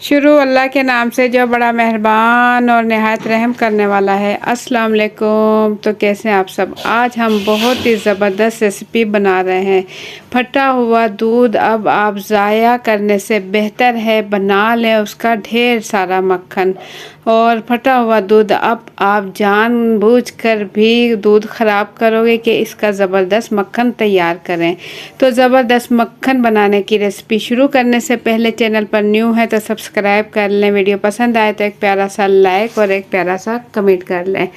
शुरू अल्लाह के नाम से जो बड़ा मेहरबान और नहायत रहम करने वाला है। अस्सलाम वालेकुम। तो कैसे हैं आप सब। आज हम बहुत ही ज़बरदस्त रेसिपी बना रहे हैं। फटा हुआ दूध अब आप ज़ाया करने से बेहतर है बना लें उसका ढेर सारा मक्खन। और फटा हुआ दूध अब आप जानबूझकर भी दूध ख़राब करोगे कि इसका ज़बरदस्त मक्खन तैयार करें। तो ज़बरदस्त मक्खन बनाने की रेसिपी शुरू करने से पहले चैनल पर न्यू है तो सब्सक्राइब कर लें। वीडियो पसंद आए तो एक प्यारा सा लाइक और एक प्यारा सा कमेंट कर लें।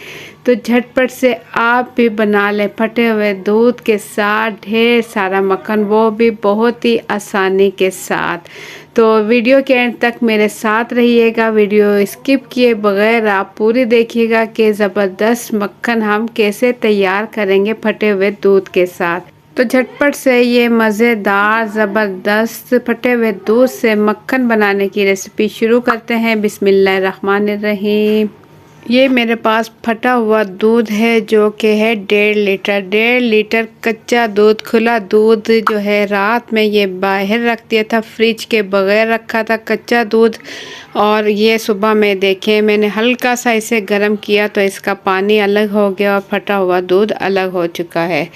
तो झटपट से आप भी बना लें फटे हुए दूध के साथ ढेर सारा मक्खन, वो भी बहुत ही आसानी के साथ। तो वीडियो के एंड तक मेरे साथ रहिएगा, वीडियो स्किप किए बगैर आप पूरी देखिएगा कि ज़बरदस्त मक्खन हम कैसे तैयार करेंगे फटे हुए दूध के साथ। तो झटपट से ये मज़ेदार ज़बरदस्त फटे हुए दूध से मक्खन बनाने की रेसिपी शुरू करते हैं। बिस्मिल्लाहिर्रहमानिर्रहीम। ये मेरे पास फटा हुआ दूध है जो कि है 1.5 लीटर कच्चा दूध। खुला दूध जो है रात में ये बाहर रख दिया था, फ्रिज के बगैर रखा था कच्चा दूध। और ये सुबह में देखें मैंने हल्का सा इसे गर्म किया तो इसका पानी अलग हो गया और फटा हुआ दूध अलग हो चुका है।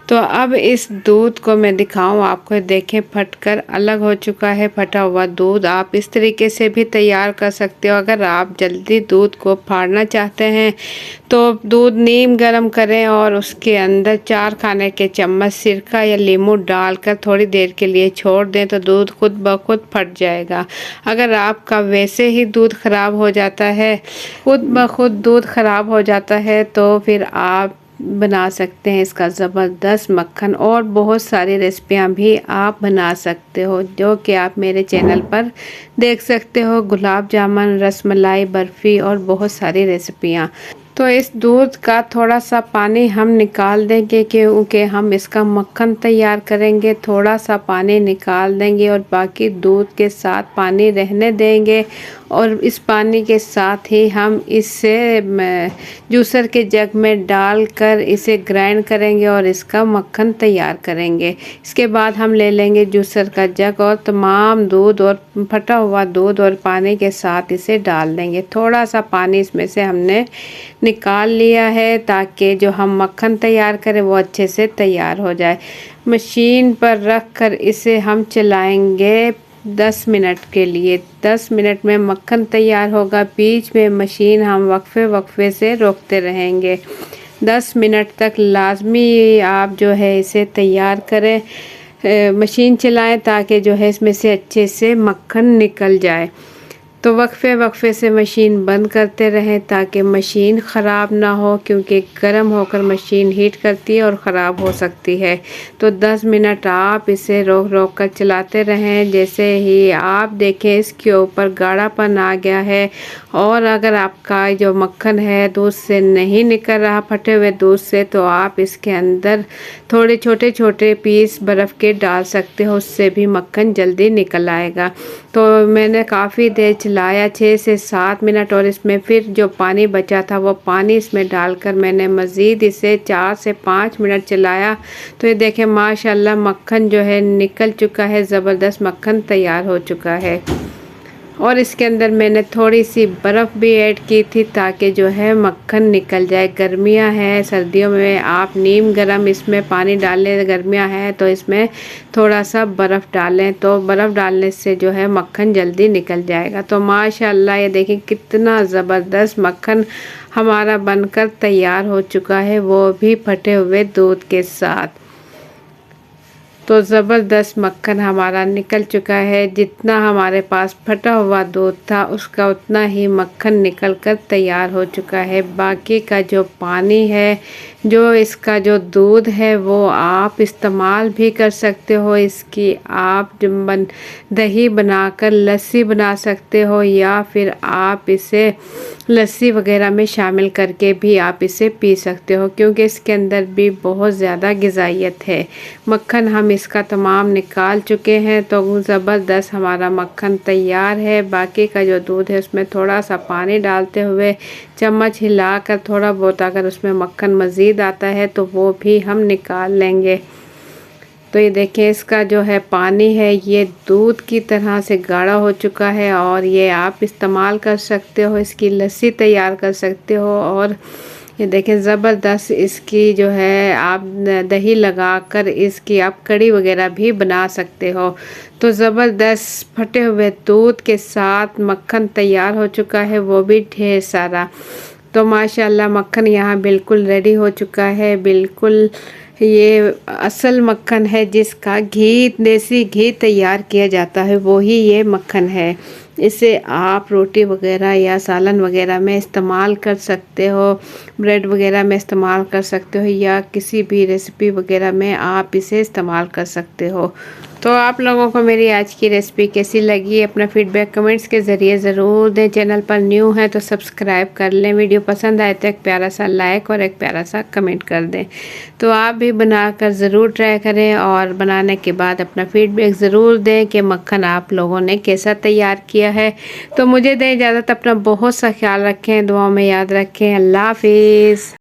तो अब इस दूध को मैं दिखाऊं आपको, देखें फटकर अलग हो चुका है फटा हुआ दूध। आप इस तरीके से भी तैयार कर सकते हो। अगर आप जल्दी दूध को फाड़ना चाहते हैं तो दूध नीम गरम करें और उसके अंदर 4 खाने के चम्मच सिरका या नींबू डालकर थोड़ी देर के लिए छोड़ दें तो दूध खुद ब खुद फट जाएगा। अगर आपका वैसे ही दूध ख़राब हो जाता है, खुद ब खुद दूध ख़राब हो जाता है, तो फिर आप बना सकते हैं इसका ज़बरदस्त मक्खन। और बहुत सारी रेसिपियां भी आप बना सकते हो जो कि आप मेरे चैनल पर देख सकते हो। गुलाब जामुन, रसमलाई, बर्फ़ी और बहुत सारी रेसिपियां। तो इस दूध का थोड़ा सा पानी हम निकाल देंगे क्योंकि हम इसका मक्खन तैयार करेंगे। थोड़ा सा पानी निकाल देंगे और बाकी दूध के साथ पानी रहने देंगे। और इस पानी के साथ ही हम इसे जूसर के जग में डालकर इसे ग्राइंड करेंगे और इसका मक्खन तैयार करेंगे। इसके बाद हम ले लेंगे जूसर का जग और तमाम दूध और फटा हुआ दूध और पानी के साथ इसे डाल देंगे। थोड़ा सा पानी इसमें से हमने निकाल लिया है ताकि जो हम मक्खन तैयार करें वो अच्छे से तैयार हो जाए। मशीन पर रख कर इसे हम चलाएंगे 10 मिनट के लिए। 10 मिनट में मक्खन तैयार होगा। बीच में मशीन हम वक्फे से रोकते रहेंगे। 10 मिनट तक लाजमी आप जो है इसे तैयार करें, मशीन चलाएं ताकि जो है इसमें से अच्छे से मक्खन निकल जाए। तो वक्फे से मशीन बंद करते रहें ताकि मशीन ख़राब ना हो, क्योंकि गर्म होकर मशीन हीट करती है और ख़राब हो सकती है। तो 10 मिनट आप इसे रोक रोक कर चलाते रहें। जैसे ही आप देखें इसके ऊपर गाढ़ापन आ गया है और अगर आपका जो मक्खन है दूध से नहीं निकल रहा फटे हुए दूध से, तो आप इसके अंदर थोड़े छोटे छोटे पीस बर्फ़ के डाल सकते हो, उससे भी मक्खन जल्दी निकल आएगा। तो मैंने काफ़ी देर चलाया 6 से 7 मिनट और इसमें फिर जो पानी बचा था वो पानी इसमें डालकर मैंने मज़ीद इसे 4 से 5 मिनट चलाया। तो ये देखें माशाल्लाह मक्खन जो है निकल चुका है, ज़बरदस्त मक्खन तैयार हो चुका है। और इसके अंदर मैंने थोड़ी सी बर्फ़ भी ऐड की थी ताकि जो है मक्खन निकल जाए। गर्मियां हैं, सर्दियों में आप नीम गरम इसमें पानी डालें, गर्मियां हैं तो इसमें थोड़ा सा बर्फ़ डालें, तो बर्फ़ डालने से जो है मक्खन जल्दी निकल जाएगा। तो माशाल्लाह ये देखें कितना ज़बरदस्त मक्खन हमारा बनकर तैयार हो चुका है, वो भी फटे हुए दूध के साथ। तो ज़बरदस्त मक्खन हमारा निकल चुका है। जितना हमारे पास फटा हुआ दूध था उसका उतना ही मक्खन निकल कर तैयार हो चुका है। बाकी का जो पानी है, जो इसका जो दूध है वो आप इस्तेमाल भी कर सकते हो। इसकी आप दही बनाकर लस्सी बना सकते हो या फिर आप इसे लस्सी वगैरह में शामिल करके भी आप इसे पी सकते हो, क्योंकि इसके अंदर भी बहुत ज़्यादा ग़िज़ाइयत है। मक्खन हम इसका तमाम निकाल चुके हैं तो ज़बरदस्त हमारा मक्खन तैयार है। बाकी का जो दूध है उसमें थोड़ा सा पानी डालते हुए चम्मच हिलाकर थोड़ा बहुत अगर उसमें मक्खन मज़ीद आता है तो वो भी हम निकाल लेंगे। तो ये देखिए इसका जो है पानी है ये दूध की तरह से गाढ़ा हो चुका है और ये आप इस्तेमाल कर सकते हो, इसकी लस्सी तैयार कर सकते हो। और ये देखें ज़बरदस्त इसकी जो है आप दही लगाकर इसकी आप कड़ी वगैरह भी बना सकते हो। तो ज़बरदस्त फटे हुए दूध के साथ मक्खन तैयार हो चुका है, वो भी ढेर सारा। तो माशाल्लाह मक्खन यहाँ बिल्कुल रेडी हो चुका है। बिल्कुल ये असल मक्खन है जिसका घी, देसी घी तैयार किया जाता है, वो ही ये मक्खन है। इसे आप रोटी वगैरह या सालन वगैरह में इस्तेमाल कर सकते हो, ब्रेड वगैरह में इस्तेमाल कर सकते हो, या किसी भी रेसिपी वगैरह में आप इसे इस्तेमाल कर सकते हो। तो आप लोगों को मेरी आज की रेसिपी कैसी लगी, अपना फीडबैक कमेंट्स के ज़रिए ज़रूर दें। चैनल पर न्यू है तो सब्सक्राइब कर लें, वीडियो पसंद आए तो एक प्यारा सा लाइक और एक प्यारा सा कमेंट कर दें। तो आप भी बनाकर ज़रूर ट्राई करें और बनाने के बाद अपना फीडबैक ज़रूर दें कि मक्खन आप लोगों ने कैसा तैयार किया है। तो मुझे दें इजाज़त, अपना बहुत सा ख्याल रखें, दुआओं में याद रखें। अल्लाह हाफिज़।